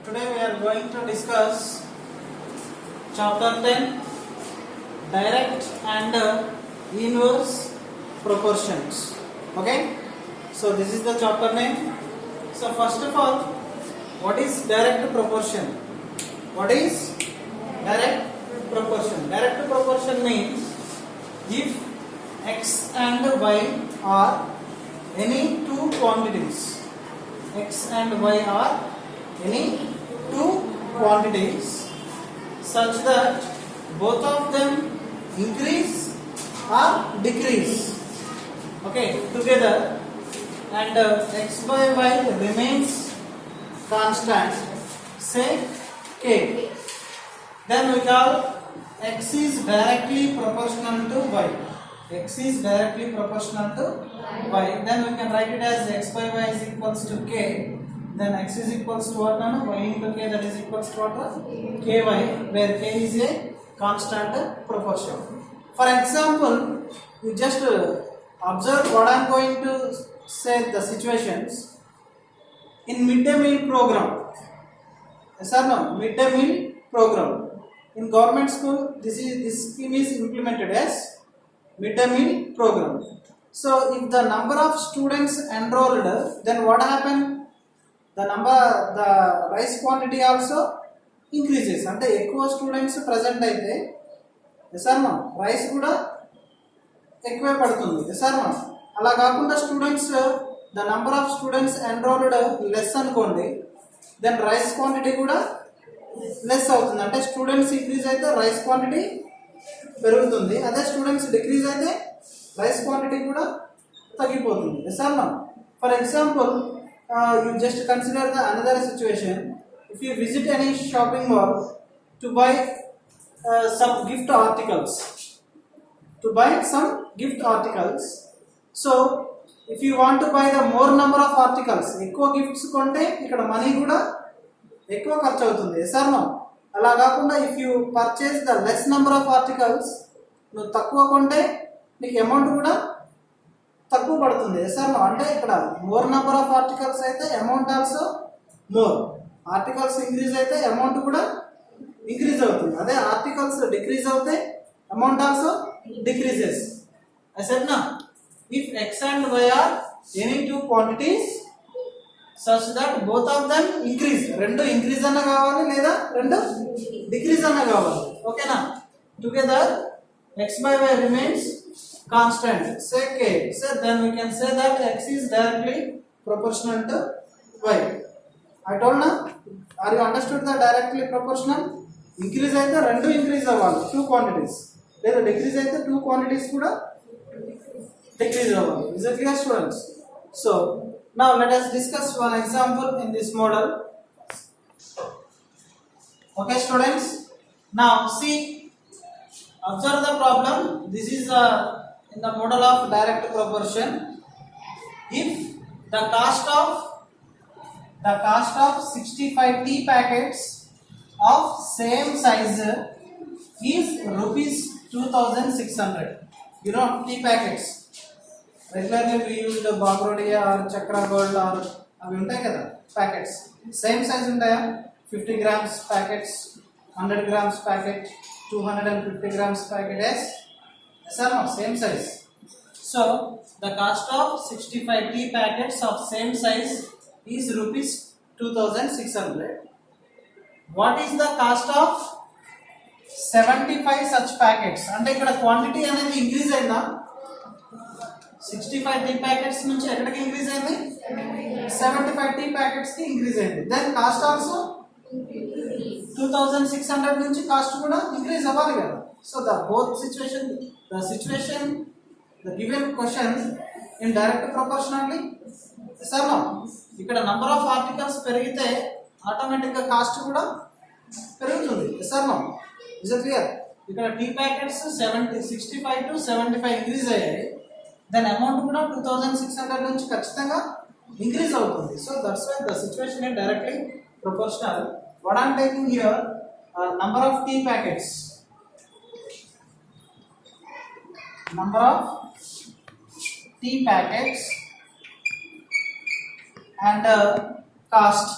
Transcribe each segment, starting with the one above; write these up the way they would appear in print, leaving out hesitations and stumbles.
Today we are going to discuss chapter 10, direct and inverse proportions. Okay, so this is the chapter name. So first of all, what is direct proportion? What is direct proportion? Direct proportion means if x and y are any two quantities, x and y are any two quantities such that both of them increase or decrease, okay, together, and x by y remains constant, say k, then we call x is directly proportional to y. X is directly proportional to y. Then we can write it as x by y is equals to k. Then x is equals to what now? Y into k, that is equals to what? Ky, where k is a constant proportion. For example, you just observe what I am going to say the situations in midday meal program. Yes or no? Midday meal program. In government school, this scheme is implemented as midday meal program. So if the number of students enrolled, then what happen? The rice quantity also increases. అంటే ఎక్కువ students present అయితే yes or no rice కూడా ఎక్కువే పడుతుంది. Yes or no అలా కాకుండా students the number of students enrolled less అనుకోండి, then rice quantity కూడా లెస్ అవుతుంది. అంటే స్టూడెంట్స్ ఇంక్రీజ్ అయితే రైస్ క్వాంటిటీ పెరుగుతుంది, అదే స్టూడెంట్స్ డిక్రీజ్ అయితే రైస్ క్వాంటిటీ కూడా తగ్గిపోతుంది. Yes or no for example, you just consider the another situation. If you visit any shopping mall to buy some gift articles, so if you want to buy the more number of articles, ఎక్కువ gifts కొంటే ఇక్కడ money కూడా ఎక్కువ ఖర్చు అవుతుంది. Yes or no అలా కాకుండా if you purchase the less number of articles, నువ్వు తక్కువ కొంటే నీకు అమౌంట్ కూడా తక్కువ పడుతుంది. ఎస్ ఆర్ నో అంటే ఇక్కడ మోర్ నెంబర్ ఆఫ్ ఆర్టికల్స్ అయితే amount also more, articles increase అయితే అమౌంట్ కూడా ఇంక్రీజ్ అవుతుంది. అదే ఆర్టికల్స్ డిక్రీజ్ అవుతే amount also decreases. I said నా if X and Y are any two quantities such that both of them increase, రెండు increase అన్న కావాలి లేదా రెండు డిక్రీజ్ అన్న కావాలి. ఓకేనా? Together X by Y remains constant, say k, so then we can say that x is directly proportional to y. I told na, are you understood the directly proportional? Increase అయితే రెండు increase అవ్వాలి, two quantities, లేదా decrease అయితే two quantities కూడా decrease అవ్వాలి. Is it clear, students? So now let us discuss one example in this model. Okay students, now see, observe the problem. This is in the model of direct proportion. If the cost of 65 tea packets of same size is rupees 2600. You know tea packets, regularly we use the Bagrodia or Chakra Gold or అవి ఉంటాయి కదా packets, same size ఉంటాయా? 50 grams packets, 100 grams packet, 250 grams packet as same size. So the cost of 65 tea packets of same size is rupees 2600. What is the cost of 75 such packets? అంటే ఇక్కడ quantity అనేది increase అయిందా? 65 tea packets నుంచి ఎక్కడికి increase అయింది? 75 tea packets కి increase అయింది. Then cost also 2600 నుంచి కాస్ట్ కూడా ఇంక్రీజ్ అవ్వాలి కదా. So the situation, the given question in direct proportionally, yes or no? ఇక్కడ నంబర్ ఆఫ్ ఆర్టికల్స్ పెరిగితే ఆటోమేటిక్ గా కాస్ట్ కూడా పెరుగుతుంది. yes or no? Is it clear? ఇక్కడ టీ ప్యాకెట్స్ 65 to 75 ఇంక్రీజ్ అయ్యాయి, దెన్ అమౌంట్ కూడా 2600 నుంచి ఖచ్చితంగా ఇంక్రీజ్ అవుతుంది. So that's why the situation is directly proportional. what I am taking here number of tea packets, number of tea packets and cost.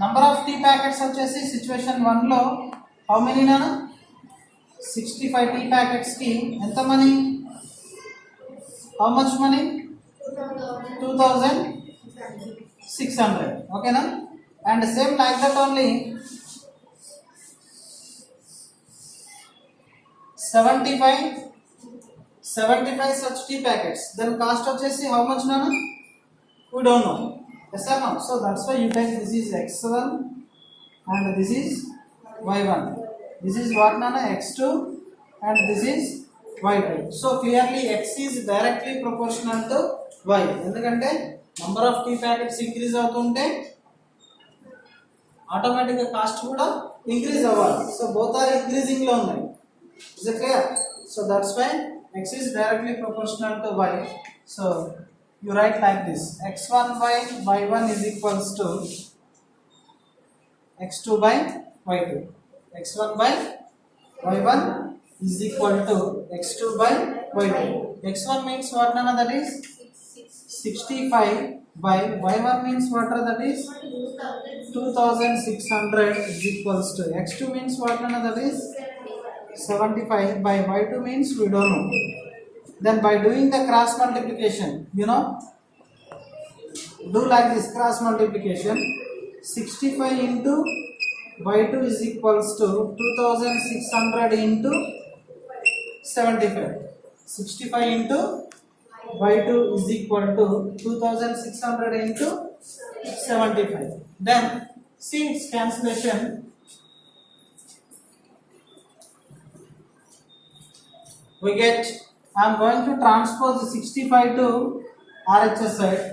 Number of tea packets వచ్చేసి situation 1 లో how many నానా 65 tea packets కి ఎంత money, how much money 2600. ఓకేనా. And same like that only 75 such tea packets, then cost వచ్చేసి how much nana, we don't know. Yes or no? So that's why you take this is x1 and this is y1, this is what nana x2 and this is y2. So clearly x is directly proportional to y, ఎందుకంటే number of tea packets increase అవుతుంటే automatic గా cost కూడా increase అవ్వాలి. So both are increasing లో ఉన్నాయి. Is it clear? So that's why x is directly proportional to y. So you write like this: x1 by y1 is equals to x2 by y2. x1 by y1 is equal to x2 by y2. x1 means what nana, that is 65 by y1 means what that is 2600 is equals to x2 means what nana, that is 75 by y2 means we don't know. Then by doing the cross multiplication, you know, do like this cross multiplication: 65 into y2 is equals to 2600 into 75. 65 into y2 is equal to 2600 into 75. Then see its cancellation. We get, I am going to transpose 65 to RHS side,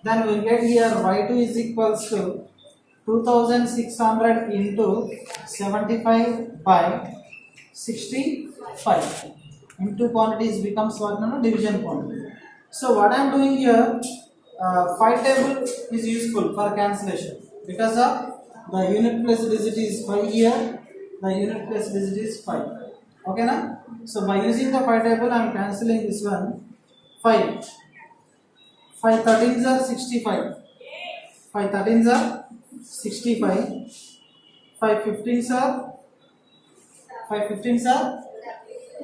then we get here y2 is equals to 2600 into 75 by 65. Into quantities becomes what, no, division quantity. So what I am doing here, 5 table is useful for cancellation because of the unit place digit is 5 here, the unit place digit is 5. Okay na? So by using the 5 table I am cancelling this one. 5 13s are 65, 5 13s are 65, 5 15s are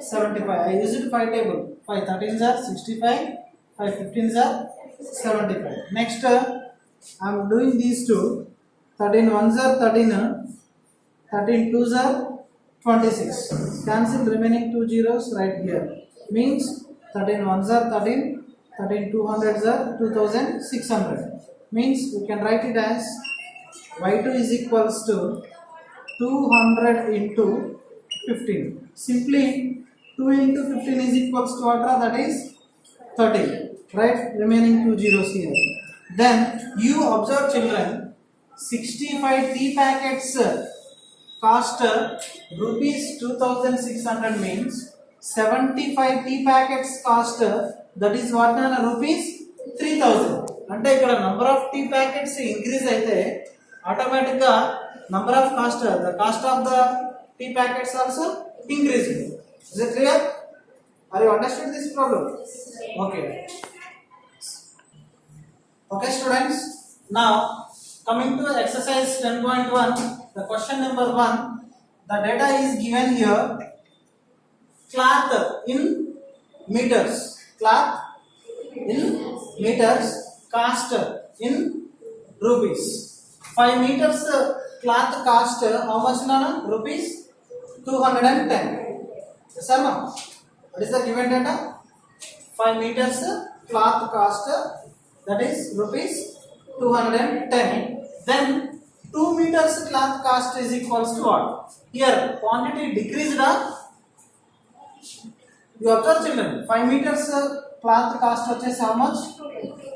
75. I used 5 table. 5 13s are 65, 5 15s are 75. Next I am doing these two. 13 1s are 13, 13 2s are 26. Cancel remaining 2 zeros right here. Means 13 1s are 13, 13 200s are 2600. Means we can write it as y2 is equals to 200 into 15. Simply 2 into 15 is equals to what? That is 30. Right? Remaining 2 zeros here. Then you observe, children, 65 tea packets cost rupees 2600 means 75 tea packets cost, that is what nana, rupees 3000. అంటే ఇక్కడ number of tea packets increase అయితే automatic గా number of cost, the cost of the tea packets also increase. Is it clear? Are you understand this problem? Okay. Okay students, now coming to exercise 10.1, the question number 1, the data is given here: cloth in meters, cloth in meters, cost in rupees. 5 meters cloth cost how much nana? Rupees 210. Yes or no? What is the given data? 5 meters cloth cost, that is rupees 210. Then 2 meters cloth cost is equals to what? Here quantity decreased. You observe, children, 5 meters cloth cost వచ్చేసి how much?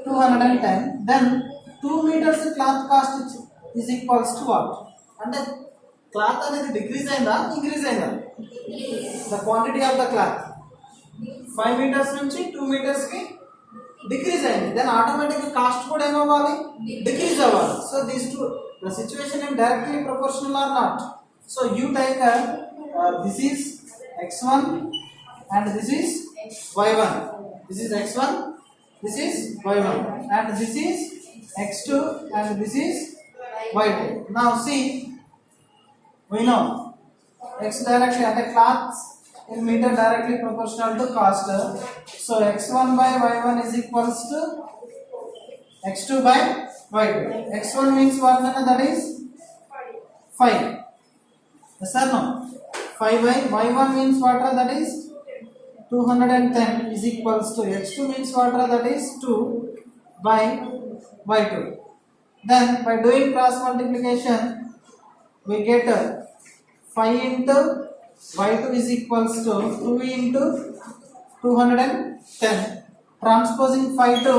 210. Then 2 meters cloth cost is equals to what? అంటే cloth అనేది decrease అయిందా, increase అయిందా? The quantity of the cloth 5 meters నుంచి 2 meters కి decrease అయింది. Then automatic cost కూడా ఏమవ్వాలి? డిక్రీజ్ అవ్వాలి. So these two, the situation in directly proportional or not. So you take this is x1 and this is y1. This is x1, this is y1, and this is x2 and this is y2. Now see, we know x directly at the cloth in meter directly proportional to cost. So x1 by y1 is equals to x2 by y2. x1 means what? That is 5. Yes or no? 5 by y1 means what? That is 210 is equals to x2 means what? That is 2 by y2. Then by doing cross multiplication we get 5 into y2 is equals to 2 into 210, transposing 5 to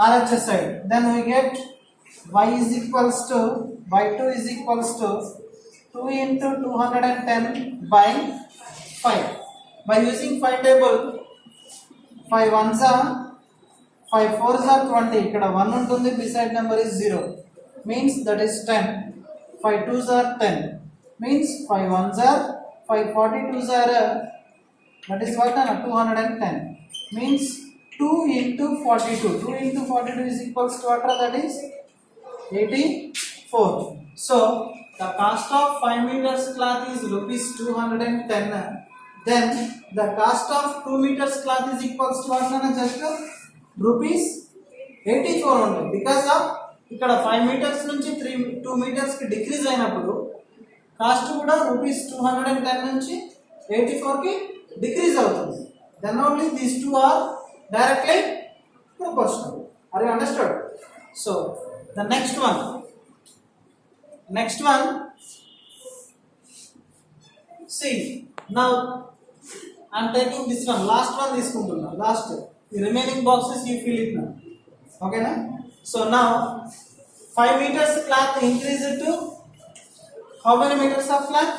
RHS side. Then we get y is equals to y2 is equals to 2 into 210 by 5. By using 5 table, 5 ones are 5 fours are 20. Ikkada 1 untundi, beside number is 0. Means that is 10. 5 twos are 10. Means 5 ones are 5 42s are that is what? 210. Means 2 into 42. 2 into 42 is equals to what? That is 84. So the cost of 5 meters cloth is rupees 210. Then the cost of 2 meters cloth is equals to what? Just rupees 84 only. Because of ఇక్కడ 5 meters నుంచి 2 meters కి decrease అయినప్పుడు cost కూడా rupees 210 నుంచి 84 కి decrease అవుతుంది. Then only these two are directly proportional. Are you understood? So the next one see, now I am taking this one, last one తీసుకుంటున్నా. Last the remaining boxes you fill it now. Okay na? So now 5 meters cloth increased to how many meters of cloth?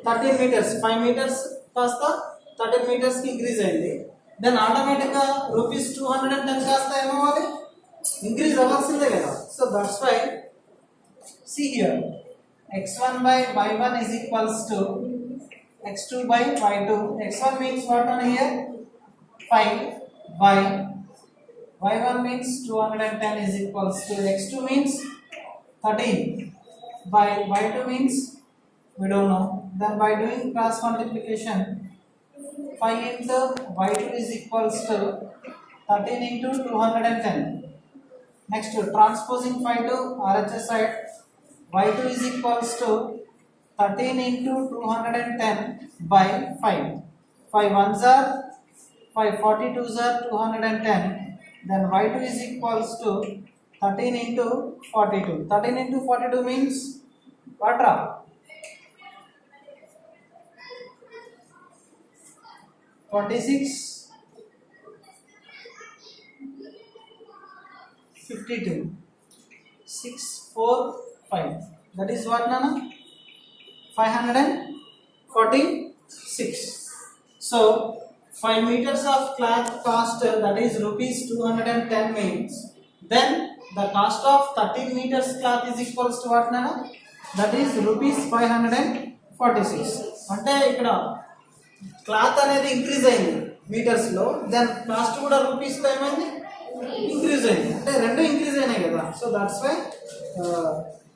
13 meters. 5 meters కాస్త 13 meters కి increase అయింది. Then automatic గా rupees 210 కాస్త ఏమవ్వాలి? Increase అవ్వాల్సిందే కదా. So that's why see here, x1 by y1 is equals to x2 by y2. x1 means what on here? 5 by y1 means 210 is equals to x2 means 13 by y2 means we don't know. Then by doing cross multiplication 5 into y2 is equals to 13 into 210. Next transposing 5 to RHS side, y2 is equals to 13 into 210 by 5. 5 ones are 5 42s are 210. Then y2 is equals to 13 into 42. 13 into 42 means what? 46 52 6 4 5. That is what, Nana? 546. So 5 meters of cloth cost, that is rupees 210 means, then the cost of 13 meters cloth is equals to what, Nana? That is rupees 546. అంటే ఇక్కడ cloth అనేది increase అయింది metres లో, then cost కూడా rupees లో ఏమైంది? Increase అయింది. అంటే రెండు ఇంక్రీజ్ అయినాయి కదా. So that's why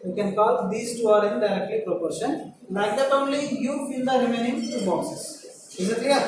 you can call these two are in directly proportion. Like that only you fill the remaining two boxes. Is it clear?